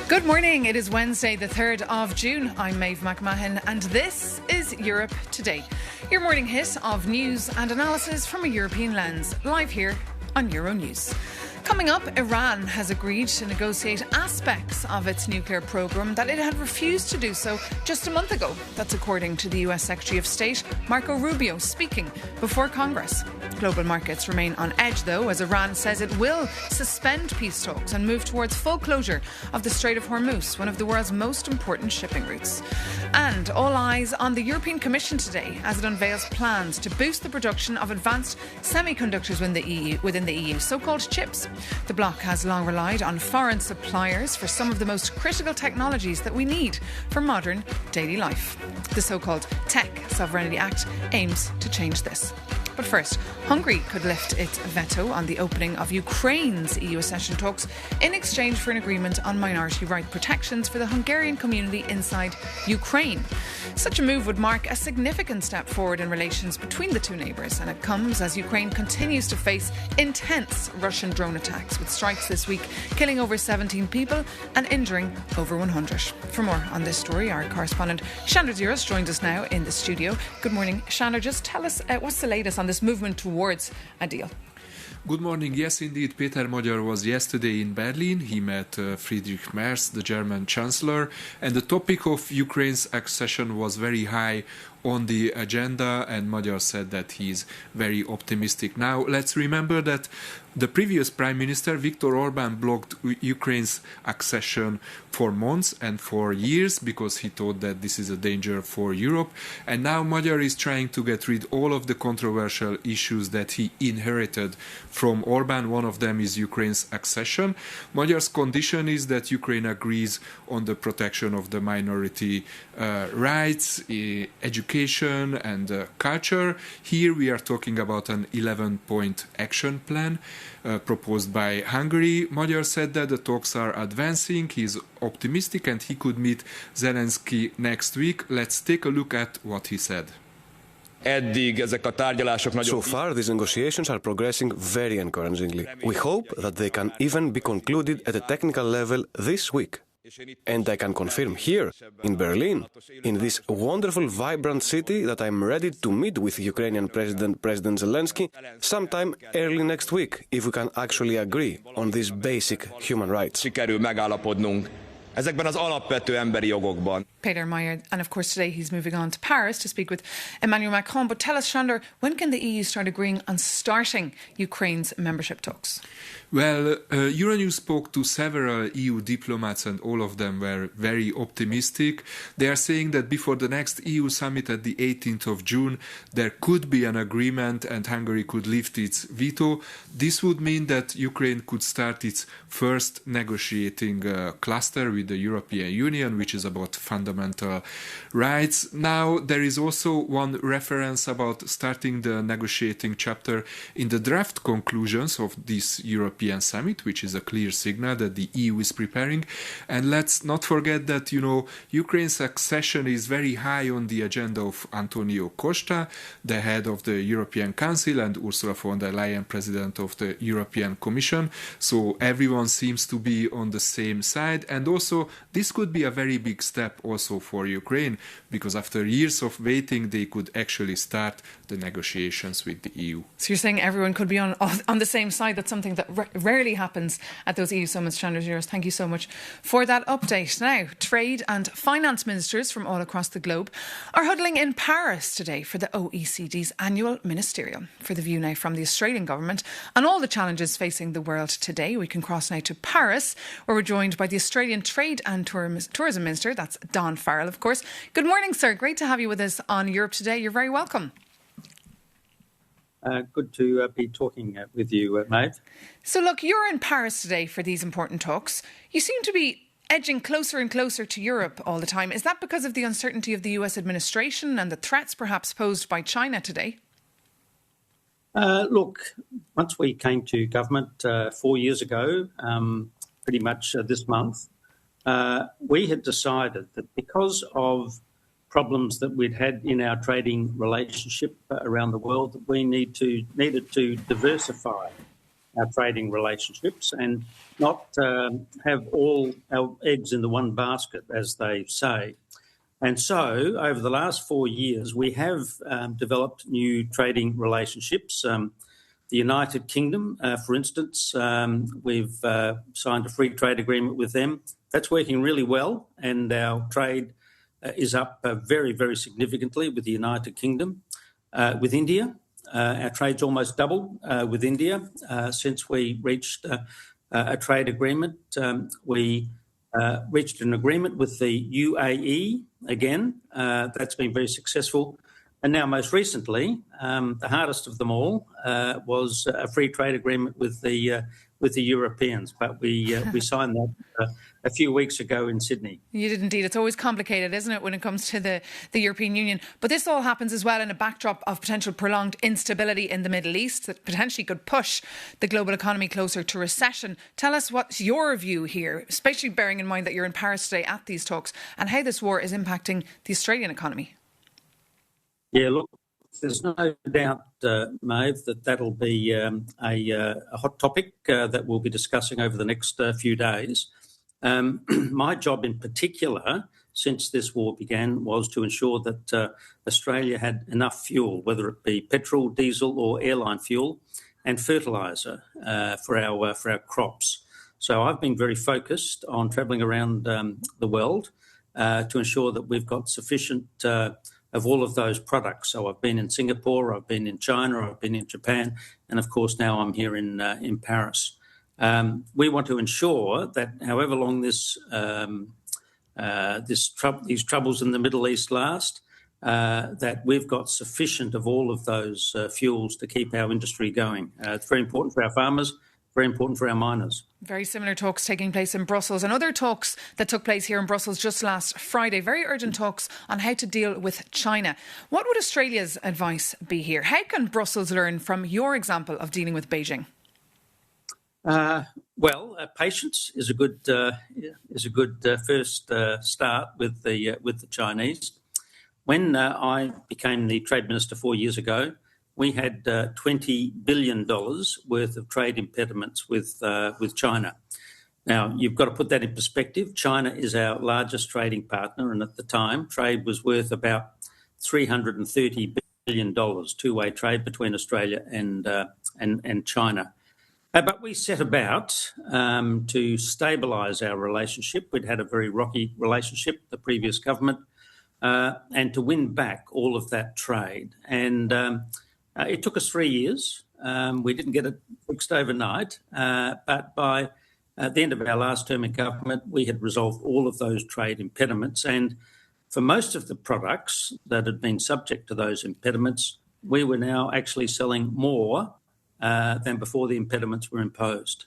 Good morning. It is Wednesday, the 3rd of June. I'm Maeve McMahon, and this is Europe Today, your morning hit of news and analysis from a European lens, live here on Euronews. Coming up, Iran has agreed to negotiate aspects of its nuclear programme that it had refused to do so just a month ago. That's according to the US Secretary of State, Marco Rubio, speaking before Congress. Global markets remain on edge, though, as Iran says it will suspend peace talks and move towards full closure of the Strait of Hormuz, one of the world's most important shipping routes. And all eyes on the European Commission today as it unveils plans to boost the production of advanced semiconductors within the EU, so-called chips. The bloc has long relied on foreign suppliers for some of the most critical technologies that we need for modern daily life. The so-called Tech Sovereignty Act aims to change this. But first, Hungary could lift its veto on the opening of Ukraine's EU accession talks in exchange for an agreement on minority right protections for the Hungarian community inside Ukraine. Such a move would mark a significant step forward in relations between the two neighbours, and it comes as Ukraine continues to face intense Russian drone attacks, with strikes this week killing over 17 people and injuring over 100. For more on this story, our correspondent Shandra Ziros joins us now in the studio. Good morning, Shandra. Just tell us what's the latest on this movement towards a deal. Good morning. Yes, indeed, Peter Magyar was yesterday in Berlin. He met Friedrich Merz, the German Chancellor, and the topic of Ukraine's accession was very high on the agenda, and Magyar said that he's very optimistic. Now, let's remember that the previous Prime Minister, Viktor Orbán, blocked Ukraine's accession for months and for years because he thought that this is a danger for Europe. And now Magyar is trying to get rid of all of the controversial issues that he inherited from Orbán. One of them is Ukraine's accession. Magyar's condition is that Ukraine agrees on the protection of the minority rights, education and culture. Here we are talking about an 11-point action plan proposed by Hungary. Magyar said that the talks are advancing. He's optimistic and he could meet Zelensky next week. Let's take a look at what he said. So far, these negotiations are progressing very encouragingly. We hope that they can even be concluded at a technical level this week. And I can confirm here, in Berlin, in this wonderful, vibrant city, that I'm ready to meet with Ukrainian President Zelensky sometime early next week, if we can actually agree on these basic human rights. Ezekben az alapvető emberi jogokban. Peter Magyar, and of course today he's moving on to Paris to speak with Emmanuel Macron. But tell us, Shandor, when can the EU start agreeing on starting Ukraine's membership talks? Well, Euronews spoke to several EU diplomats and all of them were very optimistic. They are saying that before the next EU summit at the 18th of June, there could be an agreement and Hungary could lift its veto. This would mean that Ukraine could start its first negotiating cluster with the European Union, which is about fundamental rights. Now, there is also one reference about starting the negotiating chapter in the draft conclusions of this European summit, which is a clear signal that the EU is preparing. And let's not forget that, Ukraine's accession is very high on the agenda of Antonio Costa, the head of the European Council, and Ursula von der Leyen, president of the European Commission. So everyone seems to be on the same side. And also, this could be a very big step also for Ukraine, because after years of waiting, they could actually start the negotiations with the EU. So you're saying everyone could be on the same side. That's something that rarely happens at those EU summits. Chandra Ziros, thank you so much for that update. Now, trade and finance ministers from all across the globe are huddling in Paris today for the OECD's annual ministerial. For the view now from the Australian government on all the challenges facing the world today, we can cross now to Paris, where we're joined by the Australian Trade and Tourism Minister. That's Don Farrell, of course. Good morning, sir. Great to have you with us on Europe Today. You're very welcome. Good to be talking with you, Maeve. So look, you're in Paris today for these important talks. You seem to be edging closer and closer to Europe all the time. Is that because of the uncertainty of the US administration and the threats perhaps posed by China today? Look, once we came to government 4 years ago, pretty much this month, we had decided that because of problems that we'd had in our trading relationship around the world, that we needed to diversify our trading relationships and not have all our eggs in the one basket, as they say. And so, over the last 4 years, we have developed new trading relationships. The United Kingdom, for instance, we've signed a free trade agreement with them. That's working really well, and our trade is up very, very significantly with the United Kingdom. With India, our trade's almost doubled with India since we reached a trade agreement. We reached an agreement with the UAE again. That's been very successful. And now, most recently, the hardest of them all was a free trade agreement with the Europeans. But we signed that a few weeks ago in Sydney. You did indeed. It's always complicated, isn't it, when it comes to the European Union? But this all happens as well in a backdrop of potential prolonged instability in the Middle East that potentially could push the global economy closer to recession. Tell us what's your view here, especially bearing in mind that you're in Paris today at these talks, and how this war is impacting the Australian economy. Yeah, look, there's no doubt, Maeve, that'll be a hot topic that we'll be discussing over the next few days. My job in particular, since this war began, was to ensure that Australia had enough fuel, whether it be petrol, diesel or airline fuel, and fertiliser for our crops. So I've been very focused on travelling around the world to ensure that we've got sufficient of all of those products. So I've been in Singapore, I've been in China, I've been in Japan, and of course now I'm here in Paris. We want to ensure that however long these troubles in the Middle East last, that we've got sufficient of all of those fuels to keep our industry going. It's very important for our farmers, very important for our miners. Very similar talks taking place in Brussels and other talks that took place here in Brussels just last Friday. Very urgent talks on how to deal with China. What would Australia's advice be here? How can Brussels learn from your example of dealing with Beijing? Patience is a good first start with the Chinese. When I became the Trade Minister 4 years ago, we had $20 billion worth of trade impediments with China. Now, you've got to put that in perspective. China is our largest trading partner, and at the time, trade was worth about $330 billion, two-way trade between Australia and China. But we set about to stabilise our relationship. We'd had a very rocky relationship, the previous government, and to win back all of that trade. And it took us 3 years. We didn't get it fixed overnight, but by the end of our last term in government, we had resolved all of those trade impediments. And for most of the products that had been subject to those impediments, we were now actually selling more than before the impediments were imposed.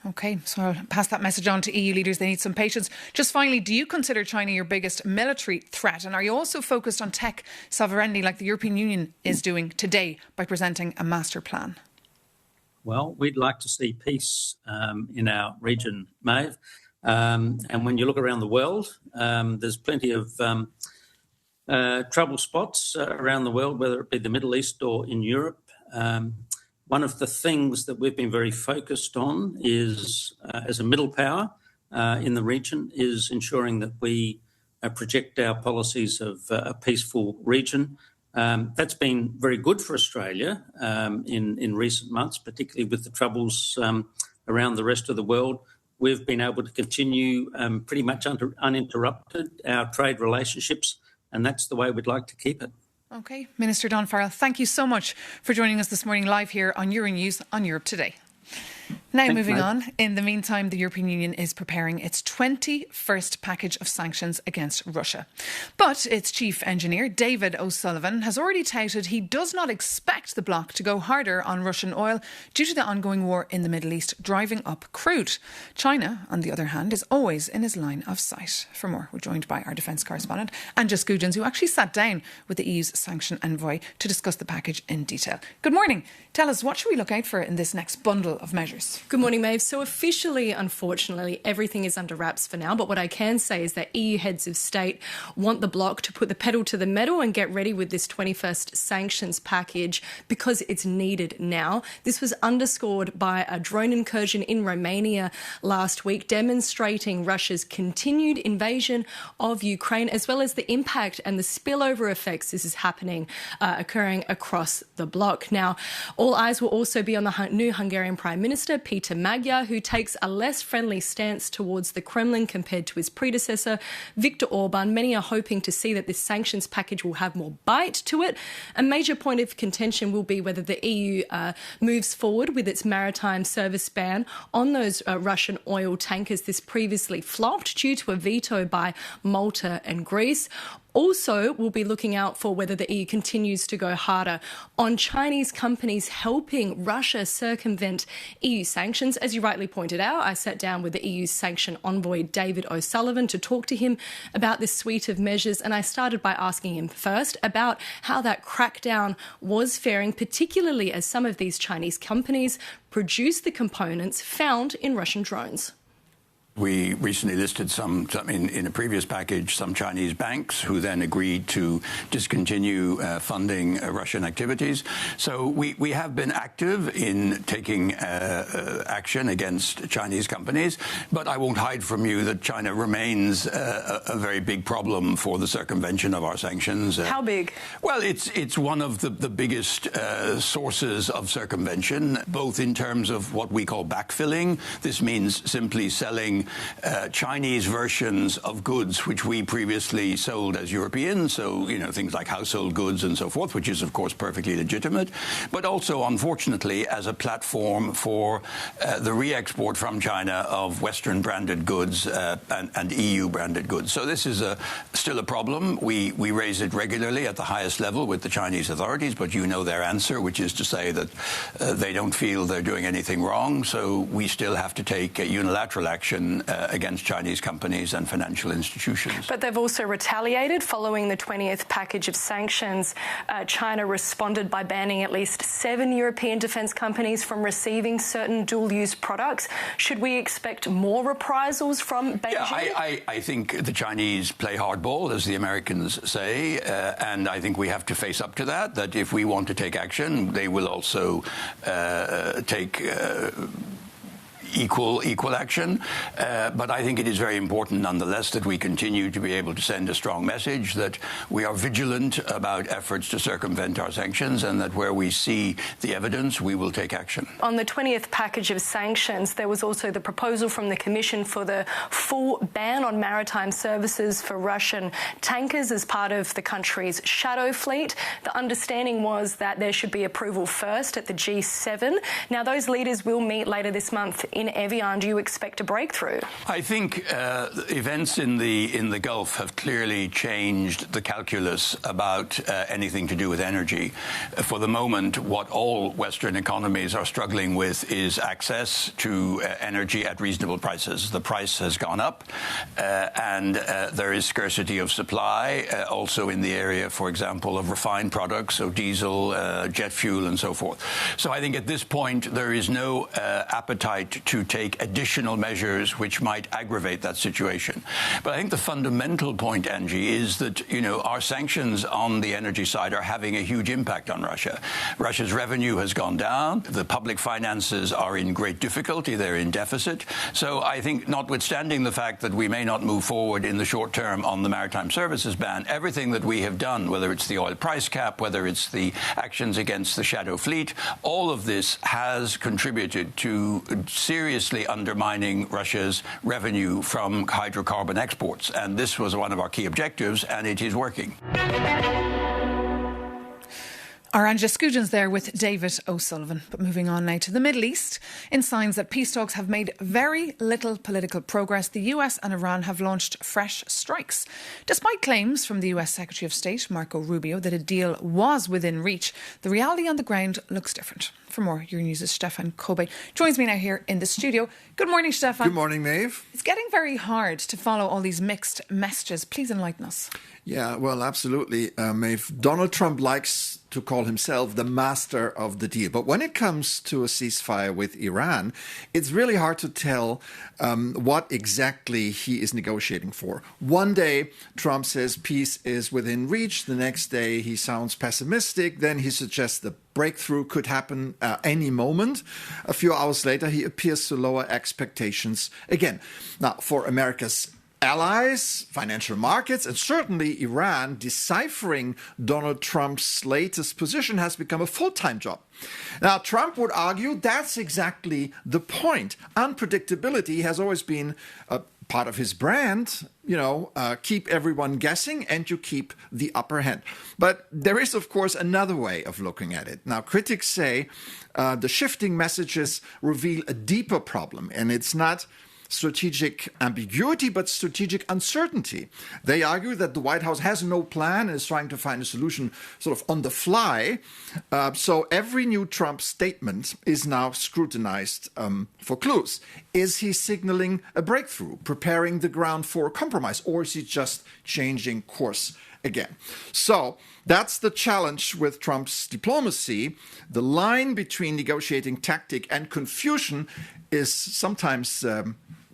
OK, so I'll pass that message on to EU leaders. They need some patience. Just finally, do you consider China your biggest military threat? And are you also focused on tech sovereignty like the European Union is doing today by presenting a master plan? Well, we'd like to see peace in our region, Maeve. And when you look around the world, there's plenty of trouble spots around the world, whether it be the Middle East or in Europe. One of the things that we've been very focused on is, as a middle power in the region, is ensuring that we project our policies of a peaceful region. That's been very good for Australia in recent months, particularly with the troubles around the rest of the world. We've been able to continue pretty much uninterrupted our trade relationships, and that's the way we'd like to keep it. OK, Minister Don Farrell, thank you so much for joining us this morning live here on Euronews on Europe Today. Now, Thanks, moving mate. on. In the meantime, the European Union is preparing its 21st package of sanctions against Russia. But its chief engineer, David O'Sullivan, has already touted he does not expect the bloc to go harder on Russian oil due to the ongoing war in the Middle East, driving up crude. China, on the other hand, is always in his line of sight. For more, we're joined by our defence correspondent, Anja Skujins, who actually sat down with the EU's sanction envoy to discuss the package in detail. Good morning. Tell us, what should we look out for in this next bundle of measures? Good morning, Maeve. So officially, unfortunately, everything is under wraps for now. But what I can say is that EU heads of state want the bloc to put the pedal to the metal and get ready with this 21st sanctions package because it's needed now. This was underscored by a drone incursion in Romania last week, demonstrating Russia's continued invasion of Ukraine, as well as the impact and the spillover effects this is occurring across the bloc. Now, all eyes will also be on the new Hungarian Prime Minister, Peter Magyar, who takes a less friendly stance towards the Kremlin compared to his predecessor, Viktor Orban. Many are hoping to see that this sanctions package will have more bite to it. A major point of contention will be whether the EU moves forward with its maritime service ban on those Russian oil tankers. This previously flopped due to a veto by Malta and Greece. Also, we'll be looking out for whether the EU continues to go harder on Chinese companies helping Russia circumvent EU sanctions. As you rightly pointed out, I sat down with the EU's sanction envoy, David O'Sullivan, to talk to him about this suite of measures. And I started by asking him first about how that crackdown was faring, particularly as some of these Chinese companies produce the components found in Russian drones. We recently listed some in a previous package, some Chinese banks who then agreed to discontinue funding Russian activities. So we have been active in taking action against Chinese companies, but I won't hide from you that China remains a very big problem for the circumvention of our sanctions. How big? Well, it's one of the biggest sources of circumvention, both in terms of what we call backfilling. This means simply selling Chinese versions of goods which we previously sold as Europeans, so things like household goods and so forth, which is of course perfectly legitimate, but also unfortunately as a platform for the re-export from China of Western branded goods and EU branded goods. So this is still a problem. We raise it regularly at the highest level with the Chinese authorities, but you know their answer, which is to say that they don't feel they're doing anything wrong, so we still have to take unilateral action against Chinese companies and financial institutions. But they've also retaliated. Following the 20th package of sanctions, China responded by banning at least 7 European defence companies from receiving certain dual-use products. Should we expect more reprisals from Beijing? Yeah, I think the Chinese play hardball, as the Americans say, and I think we have to face up to that if we want to take action, they will also take equal action. But I think it is very important nonetheless that we continue to be able to send a strong message that we are vigilant about efforts to circumvent our sanctions and that where we see the evidence, we will take action. On the 20th package of sanctions, there was also the proposal from the Commission for the full ban on maritime services for Russian tankers as part of the country's shadow fleet. The understanding was that there should be approval first at the G7. Now, those leaders will meet later this month in Evian. Do you expect a breakthrough? I think events in the Gulf have clearly changed the calculus about anything to do with energy. For the moment, what all Western economies are struggling with is access to energy at reasonable prices. The price has gone up, and there is scarcity of supply, also in the area, for example, of refined products, so diesel, jet fuel, and so forth. So I think at this point there is no appetite to take additional measures which might aggravate that situation. But I think the fundamental point, Angie, is that, our sanctions on the energy side are having a huge impact on Russia. Russia's revenue has gone down. The public finances are in great difficulty. They're in deficit. So I think, notwithstanding the fact that we may not move forward in the short term on the maritime services ban, everything that we have done, whether it's the oil price cap, whether it's the actions against the shadow fleet, all of this has contributed to seriously undermining Russia's revenue from hydrocarbon exports. And this was one of our key objectives, and it is working. Our Anja Scugins there with David O'Sullivan. But moving on now to the Middle East. In signs that peace talks have made very little political progress, the US and Iran have launched fresh strikes. Despite claims from the US Secretary of State, Marco Rubio, that a deal was within reach, the reality on the ground looks different. For more, your news' Stefan Kobe joins me now here in the studio. Good morning, Stefan. Good morning, Maeve. It's getting very hard to follow all these mixed messages. Please enlighten us. Yeah, well, absolutely, Maeve. Donald Trump likes to to call himself the master of the deal. But when it comes to a ceasefire with Iran, it's really hard to tell what exactly he is negotiating for. One day, Trump says peace is within reach. The next day, he sounds pessimistic. Then he suggests the breakthrough could happen any moment. A few hours later, he appears to lower expectations again. Now, for America's allies, financial markets, and certainly Iran, deciphering Donald Trump's latest position has become a full-time job. Now, Trump would argue that's exactly the point. Unpredictability has always been a part of his brand. Keep everyone guessing and you keep the upper hand. But there is, of course, another way of looking at it. Now, critics say the shifting messages reveal a deeper problem, and it's not strategic ambiguity, but strategic uncertainty. They argue that the White House has no plan and is trying to find a solution sort of on the fly. So every new Trump statement is now scrutinized for clues. Is he signaling a breakthrough, preparing the ground for a compromise, or is he just changing course again? So that's the challenge with Trump's diplomacy. The line between negotiating tactic and confusion is sometimes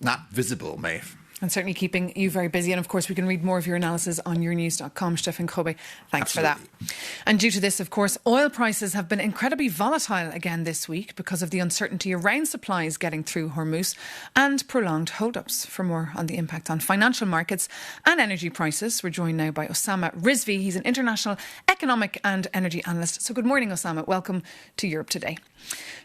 not visible, Maeve. And certainly keeping you very busy. And of course, we can read more of your analysis on yournews.com. Stefan Kobe, thanks Absolutely. for that. And due to this, of course, oil prices have been incredibly volatile again this week because of the uncertainty around supplies getting through Hormuz and prolonged hold-ups. For more on the impact on financial markets and energy prices, we're joined now by Osama Rizvi. He's an international economic and energy analyst. So good morning, Osama. Welcome to Europe Today.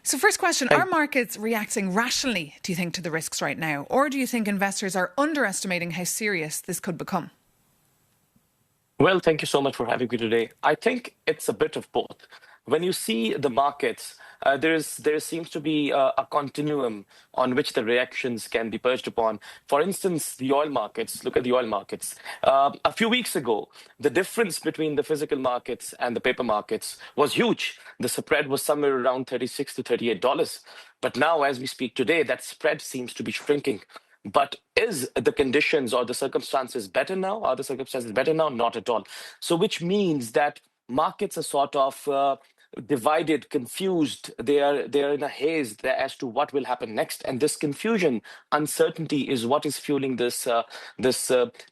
So first question, are markets reacting rationally, do you think, to the risks right now? Or do you think investors are underestimating how serious this could become? Well, thank you so much for having me today. I think it's a bit of both. When you see the markets, there seems to be a continuum on which the reactions can be perched upon. For instance, the oil markets, look at the oil markets. A few weeks ago, the difference between the physical markets and the paper markets was huge. The spread was somewhere around $36 to $38. But now, as we speak today, that spread seems to be shrinking. But is the conditions or the circumstances better now? Are the circumstances better now? Not at all. So which means that markets are sort of divided, confused. They are in a haze as to what will happen next, and this confusion, uncertainty, is what is fueling this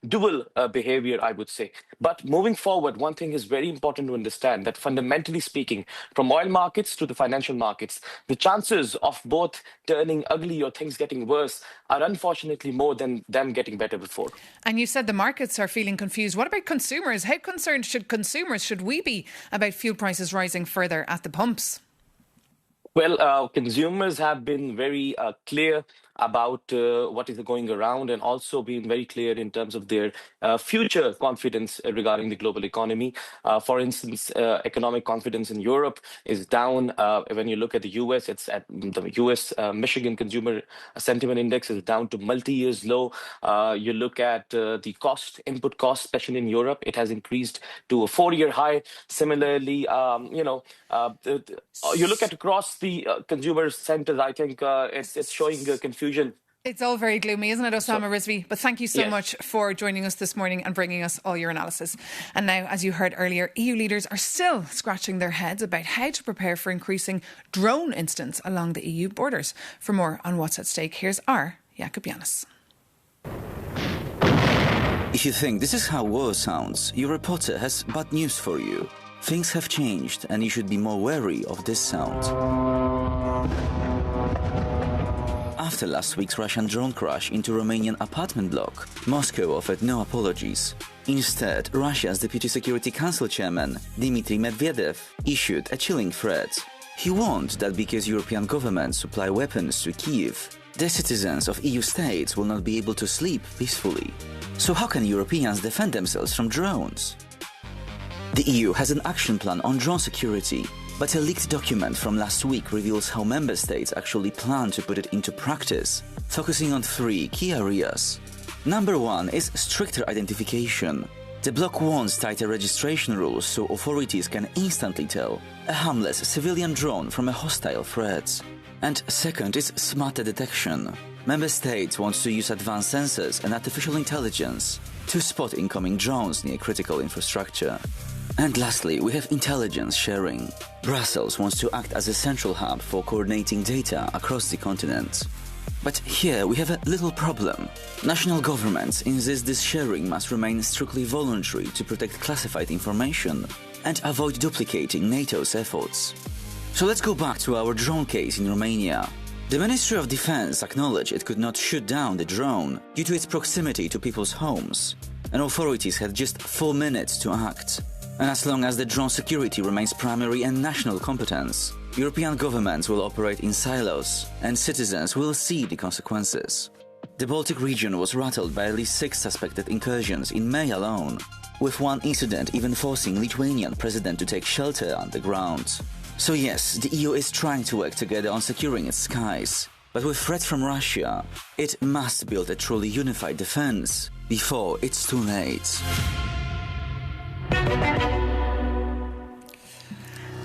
dual behavior, I would say. But moving forward, one thing is very important to understand, that fundamentally speaking, from oil markets to the financial markets, the chances of both turning ugly or things getting worse are unfortunately more than them getting better before. And you said the markets are feeling confused. What about consumers? How concerned should we be about fuel prices rising further at the pumps? Well, consumers have been very clear about what is going around, and also been very clear in terms of their future confidence regarding the global economy. For instance, economic confidence in Europe is down. When you look at the US, it's at the US Michigan Consumer Sentiment Index is down to multi-years low. You look at the input cost, especially in Europe, it has increased to a 4-year high. Similarly, you look at across the consumer centers, I think it's showing confusion. It's all very gloomy, isn't it, Osama Rizvi? But thank you so much for joining us this morning and bringing us all your analysis. And now, as you heard earlier, EU leaders are still scratching their heads about how to prepare for increasing drone incidents along the EU borders. For more on what's at stake, here's our Jakub Janis. If you think this is how war sounds, your reporter has bad news for you. Things have changed and you should be more wary of this sound. After last week's Russian drone crash into Romanian apartment block, Moscow offered no apologies. Instead, Russia's Deputy Security Council chairman, Dmitry Medvedev, issued a chilling threat. He warned that because European governments supply weapons to Kyiv, the citizens of EU states will not be able to sleep peacefully. So how can Europeans defend themselves from drones? The EU has an action plan on drone security, but a leaked document from last week reveals how member states actually plan to put it into practice, focusing on 3 key areas. Number 1 is stricter identification. The bloc wants tighter registration rules so authorities can instantly tell a harmless civilian drone from a hostile threat. And second is smarter detection. Member states want to use advanced sensors and artificial intelligence to spot incoming drones near critical infrastructure. And lastly, we have intelligence sharing. Brussels wants to act as a central hub for coordinating data across the continent. But here we have a little problem. National governments insist this sharing must remain strictly voluntary to protect classified information and avoid duplicating NATO's efforts. So let's go back to our drone case in Romania. The Ministry of Defense acknowledged it could not shoot down the drone due to its proximity to people's homes, and authorities had just 4 minutes to act. And as long as the drone security remains primary and national competence, European governments will operate in silos, and citizens will see the consequences. The Baltic region was rattled by at least 6 suspected incursions in May alone, with one incident even forcing Lithuanian president to take shelter underground. So yes, the EU is trying to work together on securing its skies, but with threats from Russia, it must build a truly unified defense before it's too late.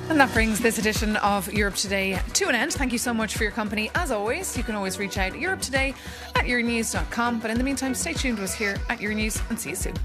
And that brings this edition of Europe Today to an end. Thank you so much for your company. As always, you can always reach out europetoday@euronews.com. But in the meantime, stay tuned to us here at Euronews and see you soon.